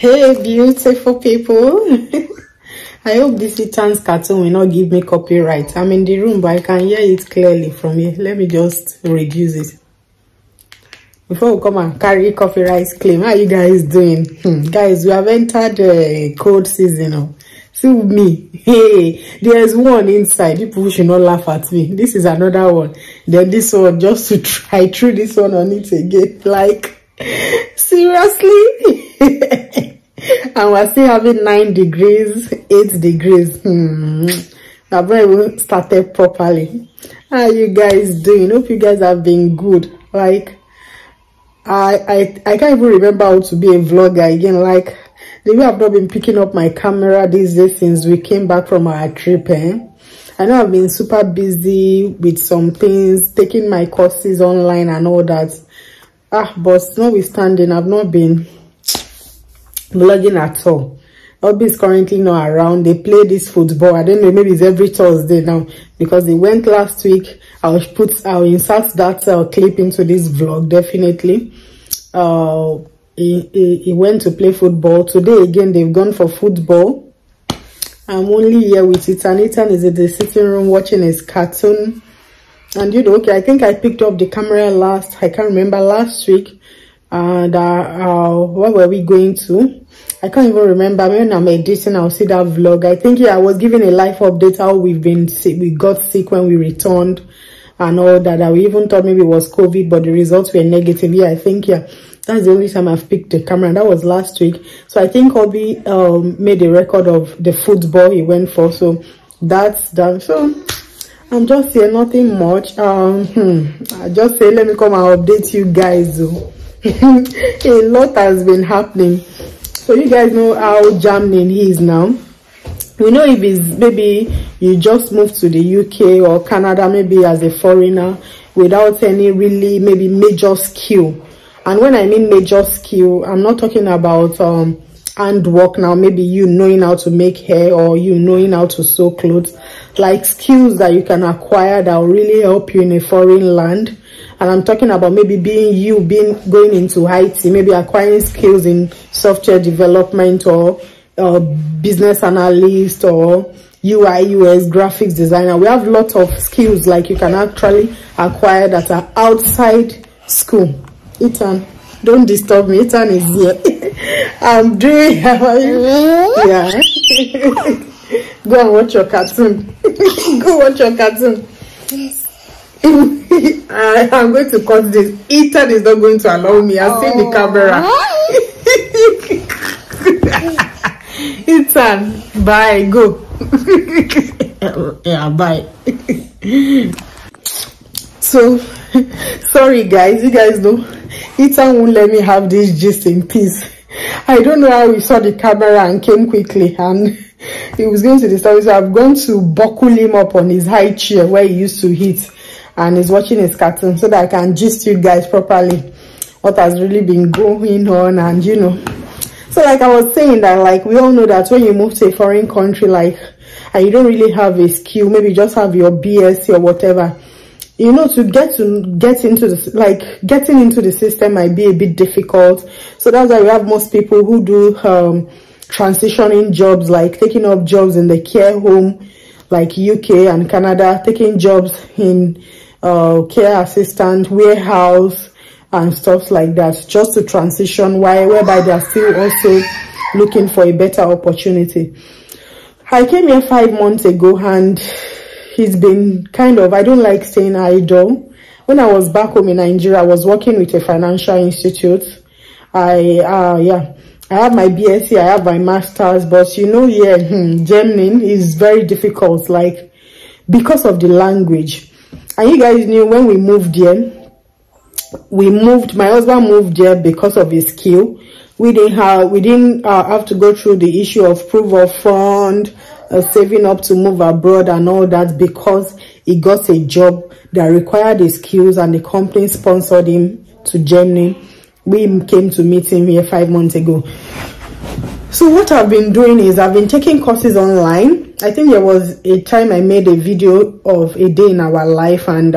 Hey, beautiful people. I hope this Ethan's cartoon will not give me copyright. I'm in the room, but I can hear it clearly from here. Let me just reduce it before we come and carry copyright claim. How are you guys doing? Guys, we have entered the cold season now. See me. Hey, there's one inside. People should not laugh at me. This is another one. Then this one, just to try, threw this one on it again. Like, seriously? And we're still having 9 degrees, 8 degrees. I've not even started properly. How are you guys doing? Hope you guys have been good. Like, I can't even remember how to be a vlogger again. Like, the way I've not been picking up my camera these days since we came back from our trip. I know I've been super busy with some things, taking my courses online and all that. But notwithstanding, I've not been vlogging at all. Obi is currently not around. They play this football. I don't know, maybe it's every Thursday now because they went last week. I'll insert that clip into this vlog definitely. He went to play football. Today again they've gone for football. I'm only here with Ethan. Ethan is in the sitting room watching his cartoon. And you know, okay, I think I picked up the camera I can't remember, last week. And where were we going to? I can't even remember. When I'm editing, I'll see that vlog. I think, yeah, I was giving a life update how we've been sick. We got sick when we returned and all that. We even thought maybe it was COVID, but the results were negative. Yeah, I think, yeah, that's the only time I've picked the camera. And that was last week. So I think Obi made a record of the football he went for. So that's done. So I'm just here, nothing much. I just say, let me come and update you guys. Though. A lot has been happening. So you guys know how Germany is now. We know if it's maybe you just moved to the UK or Canada, maybe as a foreigner, without any really maybe major skill. And when I mean major skill, I'm not talking about handwork now, maybe you knowing how to make hair or you knowing how to sew clothes, like skills that you can acquire that will really help you in a foreign land. And I'm talking about maybe going into IT, maybe acquiring skills in software development or business analyst or UI, UX, graphics designer. We have lots of skills like you can actually acquire that are outside school. Ethan, don't disturb me. Ethan is here. I'm doing, yeah. Go and watch your cartoon. Go watch your cartoon. I'm going to cut this. Ethan is not going to allow me. I've seen the camera. Ethan, bye. Go. Yeah, bye. So, sorry guys. You guys know Ethan won't let me have this gist in peace. I don't know how he saw the camera and came quickly and he was going to the service. So I've gone to buckle him up on his high chair where he used to hit. And he's watching his cartoon so that I can gist you guys properly what has really been going on. And you know, so like I was saying that, like, we all know that when you move to a foreign country, like, and you don't really have a skill, maybe just have your BSc or whatever, you know, to get into this, like, getting into the system might be a bit difficult. So that's why we have most people who do transitioning jobs, like taking up jobs in the care home, like UK and Canada, taking jobs in care assistant, warehouse and stuff like that, just to transition whereby they are still also looking for a better opportunity. I came here 5 months ago and it's been kind of, I don't like staying idle. When I was back home in Nigeria, I was working with a financial institute. I have my BSc, I have my master's, but you know, yeah, German is very difficult, like, because of the language. And you guys knew when we moved here, my husband moved here because of his skill. We didn't have to go through the issue of proof of fund, saving up to move abroad and all that, because he got a job that required his skills and the company sponsored him to Germany. We came to meet him here 5 months ago. So what I've been doing is I've been taking courses online. I think there was a time I made a video of a day in our life, and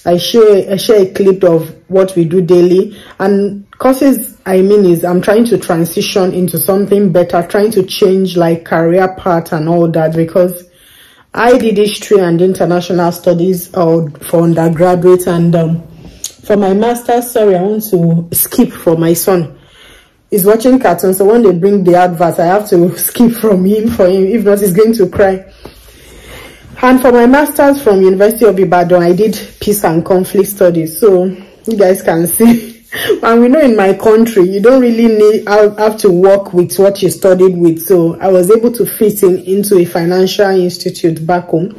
I share a clip of what we do daily. And courses I mean is I'm trying to transition into something better, trying to change like career path and all that, because I did history and international studies for undergraduate, and for my master's, sorry, I want to skip for my son. He's watching cartoons, so when they bring the advert, I have to skip from him for him. If not, he's going to cry. And for my master's from University of Ibadan, I did peace and conflict studies. So you guys can see. And we know in my country, you don't really have to work with what you studied with. So I was able to fit into a financial institute back home.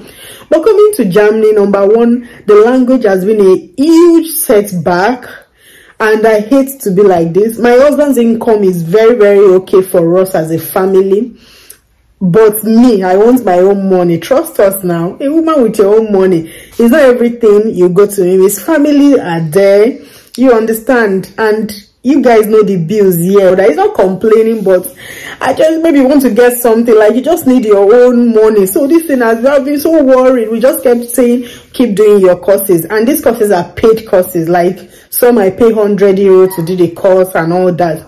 But coming to Germany, number one, the language has been a huge setback. And I hate to be like this. My husband's income is very, very okay for us as a family. But me, I want my own money. Trust us now. A woman with your own money, it's not everything you go to him. His family are there. You understand? And you guys know the bills here. He's not complaining, but I just maybe want to get something. Like, you just need your own money. So this thing has been so worried. We just kept saying, keep doing your courses. And these courses are paid courses. Like, some I pay 100 euro to do the course and all that.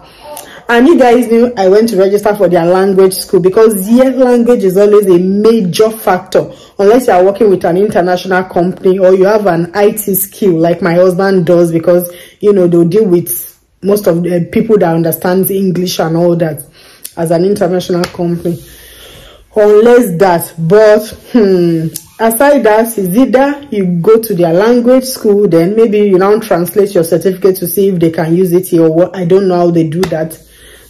And you guys knew I went to register for their language school, because here language is always a major factor, unless you are working with an international company or you have an IT skill like my husband does, because you know they'll deal with most of the people that understands English and all that as an international company. Unless that, but aside that, is either you go to their language school, then maybe you now translate your certificate to see if they can use it here or what. I don't know how they do that.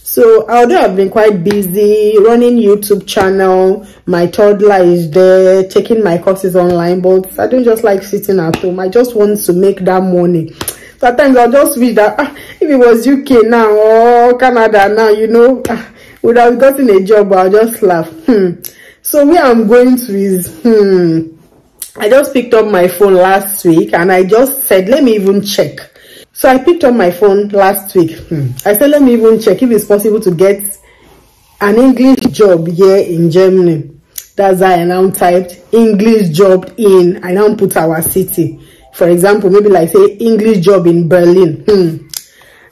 So although I've been quite busy running YouTube channel, my toddler is there, taking my courses online, but I don't just like sitting at home. I just want to make that money. Sometimes I'll just wish that if it was UK now or Canada now, you know, would have gotten a job, but I'll just laugh. So where I'm going to is, I just picked up my phone last week and I just said, let me even check. So I picked up my phone last week. I said, let me even check if it's possible to get an English job here in Germany. That's why I now typed English job in. I now put our city. For example, maybe like say English job in Berlin.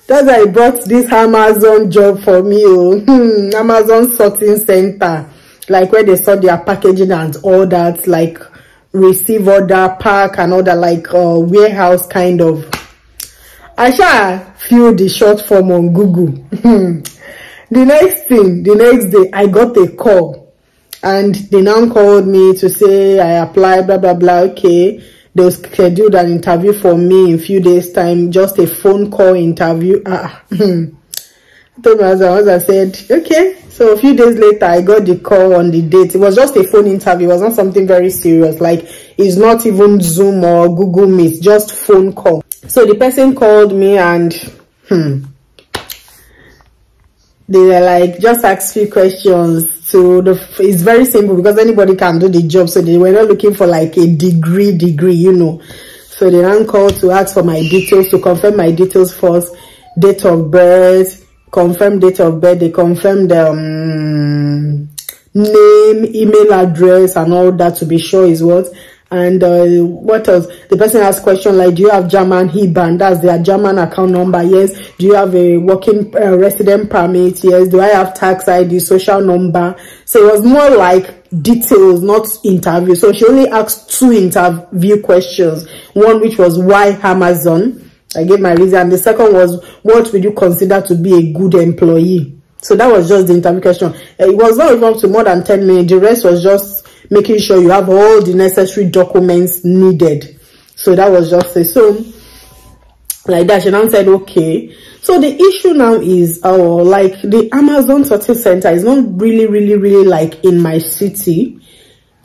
That's why I brought this Amazon job for me. Amazon sorting center. Like where they sort their packaging and all that. Like receive order, pack and all that. Like warehouse kind of. I shall fill the short form on Google. The next day, I got a call. And they now called me to say I applied, blah, blah, blah. Okay. They'll schedule an interview for me in a few days' time. Just a phone call interview. I told my husband, I said, okay. So a few days later, I got the call on the date. It was just a phone interview. It was not something very serious. Like, it's not even Zoom or Google Meet, just phone call. So the person called me and they were like, just ask few questions. So it's very simple because anybody can do the job. So they were not looking for like a degree, you know. So they then called to ask for my details, to confirm my details first. Date of birth, confirm date of birth. They confirmed the name, email address and all that to be sure is what. And what else? The person asked question like, do you have German IBAN? That's their German account number. Yes. Do you have a working resident permit? Yes. Do I have tax ID, social number? So it was more like details, not interview. So she only asked 2 interview questions. One which was why Amazon? I gave my reason. And the second was, what would you consider to be a good employee? So that was just the interview question. It was not even up to more than 10 minutes. The rest was just making sure you have all the necessary documents needed. So that was just it. So like that, she now said, okay. So the issue now is, like the Amazon sorting center is not really like in my city,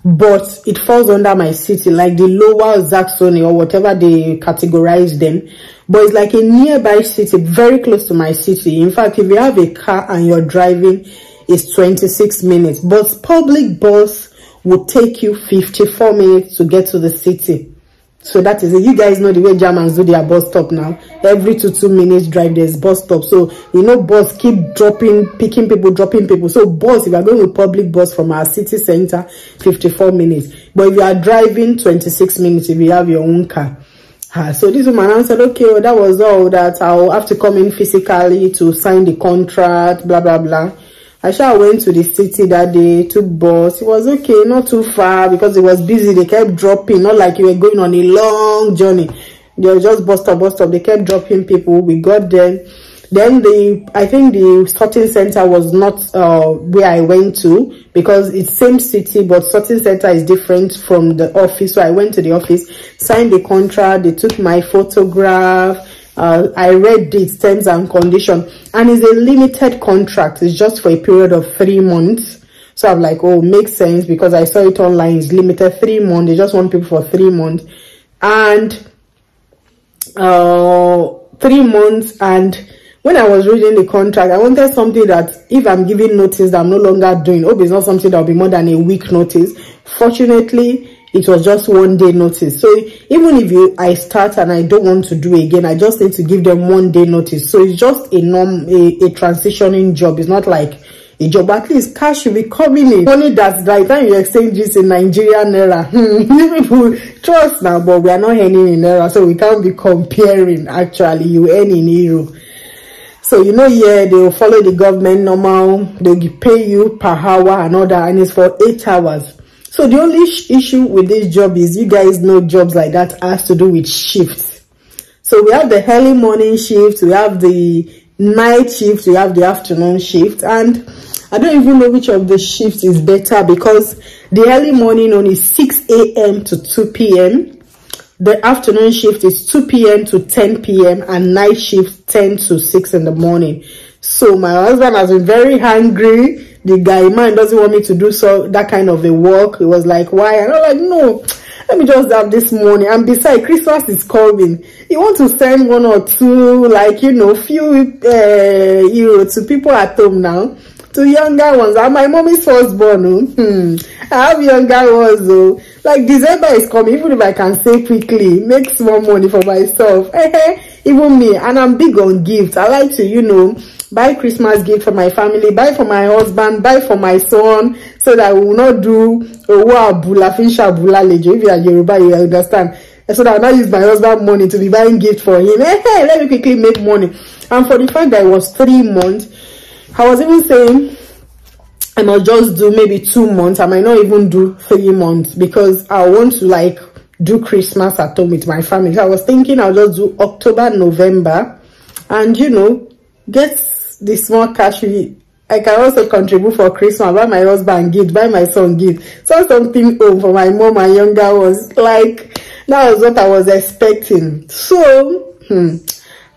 but it falls under my city, like the lower Saxony or whatever they categorize them. But it's like a nearby city, very close to my city. In fact, if you have a car and you're driving, it's 26 minutes. But public bus would take you 54 minutes to get to the city. So that is it. You guys know the way Germans do their bus stop now. Every 2 minutes drive, there's bus stop. So, you know, bus keep dropping, picking people, dropping people. So bus, if you are going with public bus from our city center, 54 minutes. But if you are driving, 26 minutes if you have your own car. So this woman answered, okay, well, that was all, that I'll have to come in physically to sign the contract, blah, blah, blah. I went to the city that day, took bus. It was okay, not too far because it was busy. They kept dropping, not like you were going on a long journey. They were just bus stop. They kept dropping people. We got there. Then I think the sorting center was not where I went to, because it's same city, but sorting center is different from the office. So I went to the office, signed the contract. They took my photograph. I read the terms and conditions, and it's a limited contract. It's just for a period of 3 months. So I'm like, oh, makes sense, because I saw it online. It's limited 3 months. They just want people for 3 months, and 3 months. And when I was reading the contract, I wanted something that if I'm giving notice that I'm no longer doing, hope it's not something that will be more than a week notice. Fortunately, it was just 1 day notice. So even if I start and I don't want to do again, I just need to give them 1 day notice. So it's just a transitioning job. It's not like a job. At least cash will be coming in. Money that's by the time you exchange this in Nigerian naira. People trust now, but we are not earning in naira, so we can't be comparing. Actually, you earn in euro. So, you know, yeah, they will follow the government normal. They'll pay you per hour and all that, and it's for 8 hours. So the only issue with this job is, you guys know jobs like that has to do with shifts. So we have the early morning shift, we have the night shift, we have the afternoon shift, and I don't even know which of the shifts is better, because the early morning only is 6 a.m. to 2 p.m. The afternoon shift is 2 p.m. to 10 p.m. and night shift 10 to 6 in the morning. So my husband has been very hungry. The man doesn't want me to do that kind of a work. He was like, why? And I'm like, no, let me just have this money. And besides, Christmas is coming. You want to send 1 or 2, like, you know, few euros to people at home now, to younger ones. And my mommy's firstborn. I have younger ones though. Like, December is coming. Even if I can save quickly, make small money for myself. Even me. And I'm big on gifts. I like to, you know, buy Christmas gift for my family, buy for my husband, buy for my son, so that we will not do if you are Yoruba, you understand. So that I will not use my husband's money to be buying gift for him. Let me quickly make money. And for the fact that it was 3 months, I was even saying I must just do maybe 2 months. I might not even do 3 months, because I want to like do Christmas at home with my family. So I was thinking I'll just do October, November, and, you know, get the small cash. I can also contribute for Christmas, buy my husband gift, buy my son gift, so something home for my mom and younger ones. Like, that was what I was expecting. So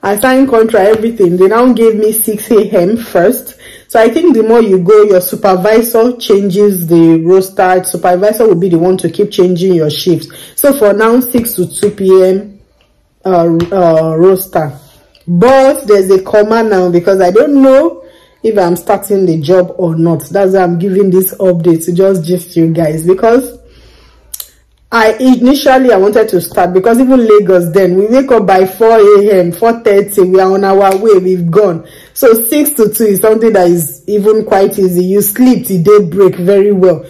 I signed contract, everything. They now gave me 6 a.m. first. So I think the more you go, your supervisor changes the roster. Supervisor will be the one to keep changing your shifts. So for now, 6 to 2 p.m. roster. But there's a comma now, because I don't know if I'm starting the job or not. That's why I'm giving this update to just you guys, because initially I wanted to start, because even Lagos, then we wake up by 4 a.m. 4:30, we are on our way, we've gone. So 6 to 2 is something that is even quite easy. You sleep till daybreak very well,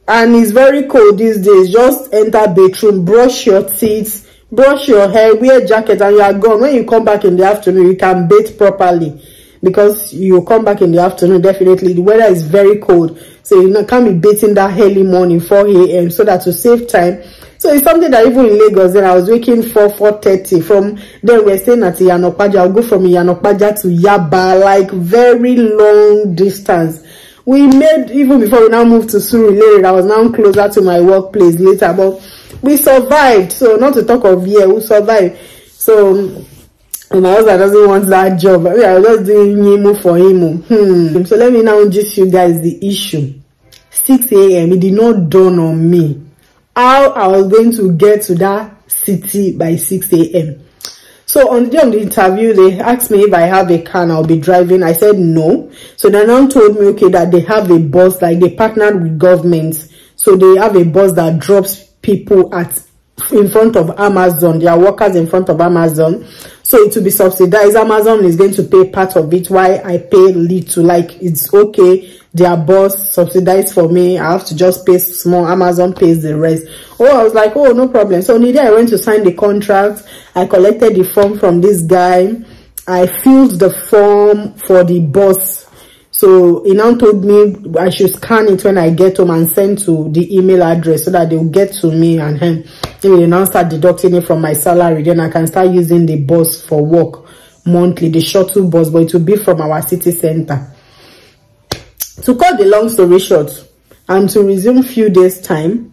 and it's very cold these days. Just enter bedroom, brush your teeth, brush your hair, wear jacket, and you are gone. When you come back in the afternoon, you can bathe properly, because you come back in the afternoon, definitely the weather is very cold, so you can't be bathing that early morning 4 a.m. so that to save time. So it's something that even in Lagos, then I was waking 4:30. From there we're staying at Iyanokpaja. I'll go from Iyanokpaja to Yaba, like very long distance. We made, even before we now moved to Surulere, I was now closer to my workplace later, but we survived. So not to talk of we survived. So my husband doesn't want that job. I was just doing Yimu for him. So let me now just you guys the issue. 6 a.m. It did not dawn on me how I was going to get to that city by 6 a.m. So on the day of the interview, they asked me if I have a car and I'll be driving. I said no. So they now told me, okay, that they have a bus, like they partnered with governments. So they have a bus that drops people in front of Amazon. There are workers in front of Amazon. So it will be subsidized. Amazon is going to pay part of it, while I pay little. Like, it's okay. their boss subsidized for me. I have to just pay small. Amazon pays the rest. Oh, I was like, oh, no problem. So on the day I went to sign the contract, I collected the form from this guy. I filled the form for the boss. So he now told me I should scan it when I get home and send to the email address so that they will get to me, and then they will now start deducting it from my salary. Then I can start using the bus for work monthly, the shuttle bus, but it will be from our city center. To cut the long story short, and to resume few days time,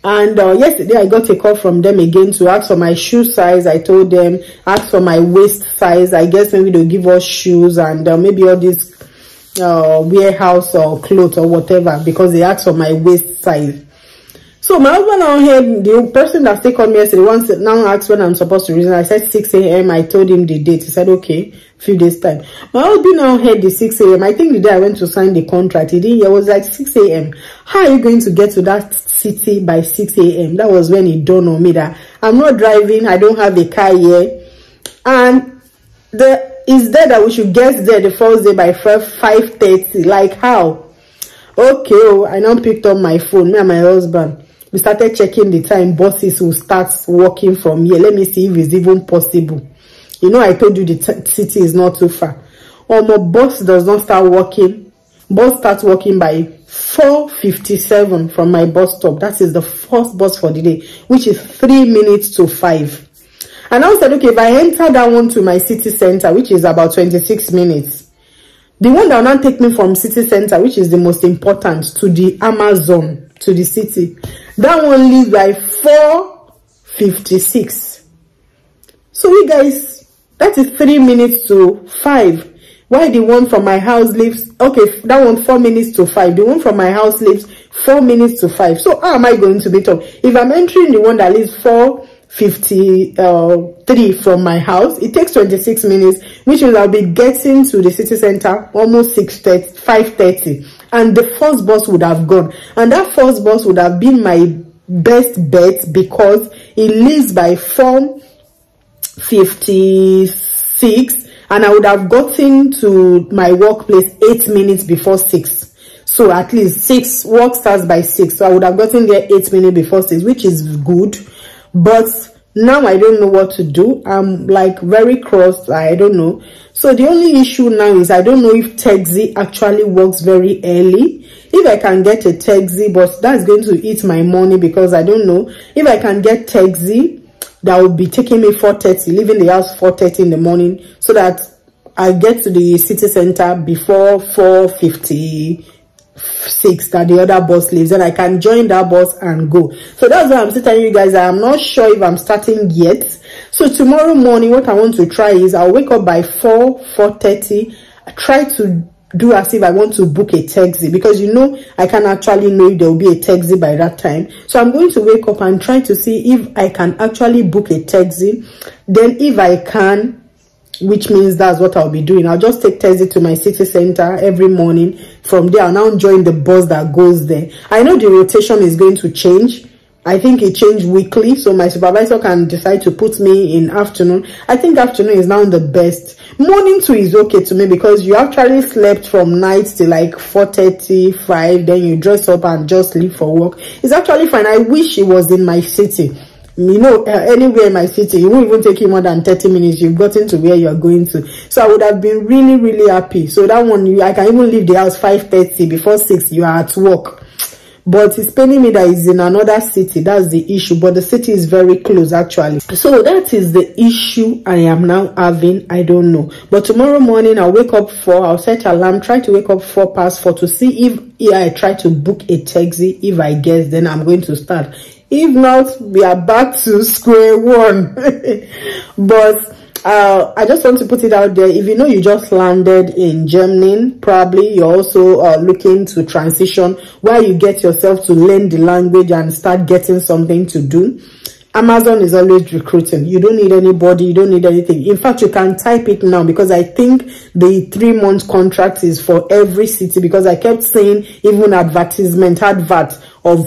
and yesterday I got a call from them again to ask for my shoe size. I told them, ask for my waist size. I guess maybe they'll give us shoes and maybe all this warehouse or clothes or whatever, because they asked for my waist size. So my husband now heard, the person that still called me yesterday once now asked when I'm supposed to resume. I said 6 a.m. I told him the date. He said okay, few days time. My husband now heard the 6 a.m. I think the day I went to sign the contract, he didn't. It was like 6 a.m. How are you going to get to that city by 6 a.m? That was when it dawned on me that I'm not driving. I don't have a car here, and is there that we should get there the first day by 5:30? Like how? Okay, oh, I now picked up my phone. Me and my husband, we started checking the time buses will start working from here. Let me see if it's even possible. You know, I told you the city is not too far. My bus does not start working. Bus starts working by 4:57 from my bus stop. That is the first bus for the day, which is 3 minutes to 5. And I said, okay, if I enter that one to my city center, which is about 26 minutes, the one that will not take me from city center, which is the most important, to the Amazon, to the city, that one leaves by 4:56. So you guys, that is 3 minutes to 5. Why the one from my house leaves, okay, that one 4 minutes to 5. The one from my house leaves 4 minutes to 5. So how am I going to meet up? If I'm entering the one that leaves 4:53 from my house, it takes 26 minutes, which means I'll be getting to the city center almost 5:30, and the first bus would have gone, and that first bus would have been my best bet because it leaves by 4:56, and I would have gotten to my workplace 8 minutes before 6. So at least 6, work starts by 6, so I would have gotten there 8 minutes before 6, which is good. But now I don't know what to do. I'm like very crossed. I don't know. So the only issue now is I don't know if taxi actually works very early. If I can get a taxi, but that's going to eat my money because I don't know. If I can get taxi, that will be taking me 4:30, leaving the house 4:30 in the morning, so that I get to the city center before 4:56 that the other bus leaves, and I can join that bus and go. So that's why I'm still telling you guys that I'm not sure if I'm starting yet. So tomorrow morning, what I want to try is I'll wake up by 4:30. Try to do as if I want to book a taxi, because you know I can actually know if there will be a taxi by that time. So I'm going to wake up and try to see if I can actually book a taxi. Then if I can, which means that's what I'll be doing, I'll just take taxi to my city center every morning. From there I'll now join the bus that goes there. I know the rotation is going to change. I think it changed weekly, so my supervisor can decide to put me in afternoon. I think afternoon is now the best. Morning too is okay to me because you actually slept from night till like 4:35, then you dress up and just leave for work. It's actually fine. I wish it was in my city. You know, anywhere in my city, it won't even take you more than 30 minutes. You've gotten to where you're going to. So I would have been really, really happy. So that one, I can even leave the house 5:30. Before 6, you are at work. But it's paining me that it's in another city. That's the issue. But the city is very close, actually. So that is the issue I am now having. I don't know. But tomorrow morning, I'll wake up 4. I'll set alarm. Try to wake up 4:4 to see if I try to book a taxi. If I guess, then I'm going to start. If not, we are back to square one. But I just want to put it out there. If you know you just landed in Germany, probably you're also looking to transition while you get yourself to learn the language and start getting something to do. Amazon is always recruiting. You don't need anybody. You don't need anything. In fact, you can type it now, because I think the 3-month contract is for every city, because I kept saying even advert of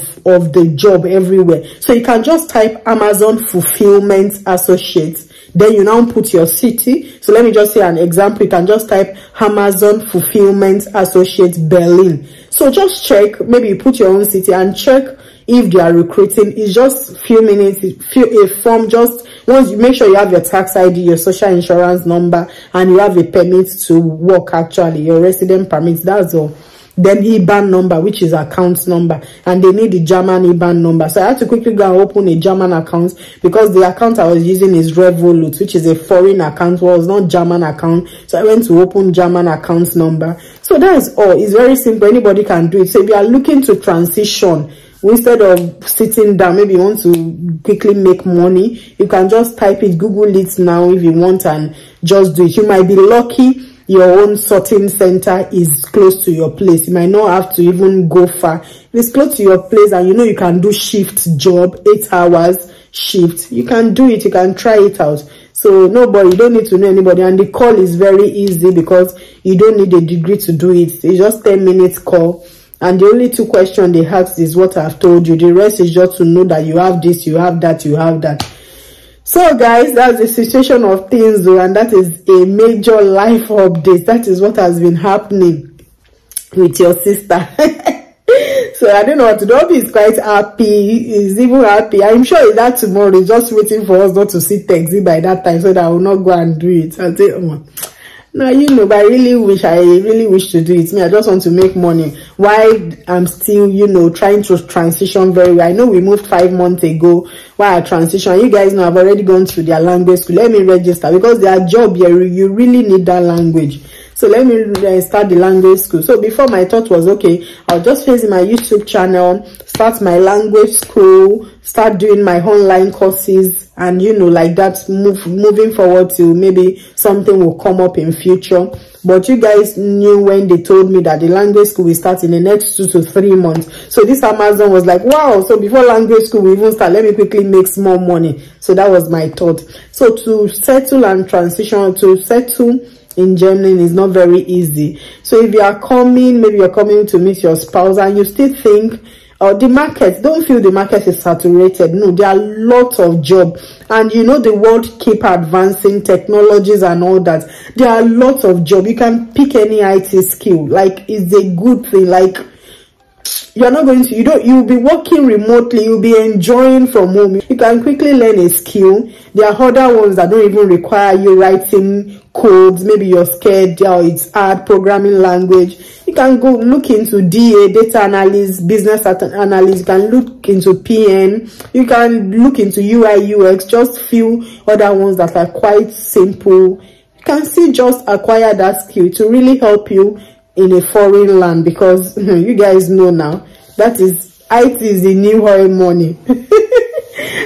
the job everywhere. So you can just type Amazon Fulfillment Associate. Then you now put your city. So let me just say an example. You can just type Amazon Fulfillment Associate Berlin. So just check, maybe you put your own city and check if they are recruiting. It's just few minutes, fill a form. Just once you make sure you have your tax ID, your social insurance number, and you have a permit to work, actually your resident permit. That's all. Then IBAN number, which is account number, and they need the German IBAN number. So I had to quickly go and open a German account, because the account I was using is Revolut, which is a foreign account, was not German account. So I went to open German account number. So that's all. It's very simple. Anybody can do it. So if you are looking to transition, instead of sitting down, maybe you want to quickly make money, you can just type it, Google it now if you want, and just do it. You might be lucky your own sorting center is close to your place. You might not have to even go far. If it's close to your place and you know you can do shift job, 8 hours shift, you can do it. You can try it out. So nobody, you don't need to know anybody, and the call is very easy because you don't need a degree to do it. It's just 10 minutes call, and the only 2 questions they ask is what I've told you. The rest is just to know that you have this, you have that, you have that. So guys, that's the situation of things, and that is a major life update. That is what has been happening with your sister. So I don't know what to do. Obi is quite happy. He's even happy. I'm sure he's that tomorrow. He's just waiting for us not to see Texi by that time, so that I will not go and do it. I'll say, oh, no, you know, but I really wish to do it. Me, I just want to make money while I'm still, you know, trying to transition very well. I know we moved 5 months ago while I transition. You guys know I've already gone through their language school. Let me register, because their job here, you really need that language. So let me start the language school. So before, my thought was, okay, I'll just face my YouTube channel, start my language school, start doing my online courses, and you know, like that, moving forward till maybe something will come up in future. But you guys knew when they told me that the language school will start in the next 2 to 3 months. So this Amazon was like, wow, so before language school will even start, let me quickly make small money. So that was my thought. So to settle and transition, to settle in Germany is not very easy. So if you are coming, maybe you're coming to meet your spouse, and you still think, oh, the market, don't feel the market is saturated. No, there are lots of jobs, and you know the world keep advancing, technologies and all that. There are lots of jobs. You can pick any IT skill. Like, it's a good thing. Like, you're not going to, you'll be working remotely, you'll be enjoying from home. You can quickly learn a skill. There are other ones that don't even require you writing codes. Maybe you're scared, or it's hard, programming language. You can go look into DA, data analyst, business analyst. You can look into PM. You can look into UI, UX, just few other ones that are quite simple. You can still just acquire that skill to really help you in a foreign land, because you guys know now that is IT is the new oil money.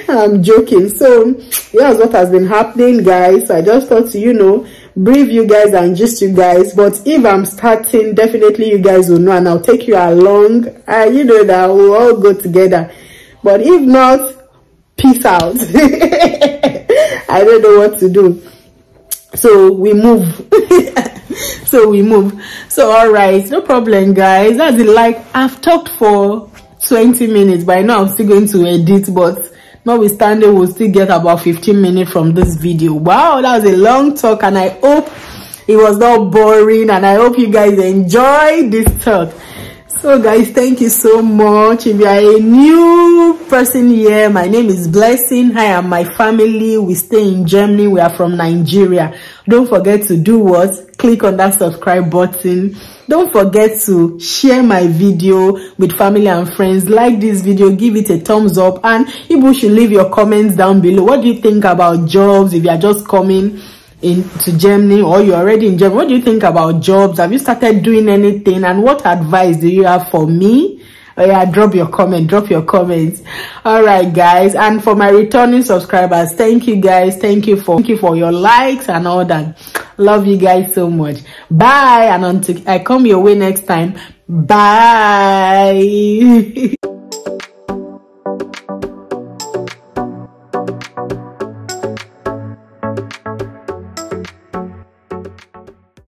I'm joking. So that's what has been happening, guys. I just thought to, you know, brief you guys and just you guys. But if I'm starting, definitely you guys will know, and I'll take you along. You know that we'll all go together. But if not, peace out. I don't know what to do. So we move. So all right, no problem, guys. That's it. Like, I've talked for 20 minutes, but I know I'm still going to edit, but notwithstanding, we'll still get about 15 minutes from this video. Wow, that was a long talk, and I hope it was not boring, and I hope you guys enjoyed this talk. So guys, thank you so much. If you are a new person here, my name is Blessing. I am my family. We stay in Germany. We are from Nigeria. Don't forget to do what? Click on that subscribe button. Don't forget to share my video with family and friends. Like this video, give it a thumbs up, and you should leave your comments down below. What do you think about jobs? If you are just coming into Germany, or you're already in Germany, what do you think about jobs? Have you started doing anything, and what advice do you have for me? Oh yeah, drop your comments. All right, guys. And for my returning subscribers, thank you guys. Thank you for your likes and all that. Love you guys so much. Bye, and until I come your way next time, bye.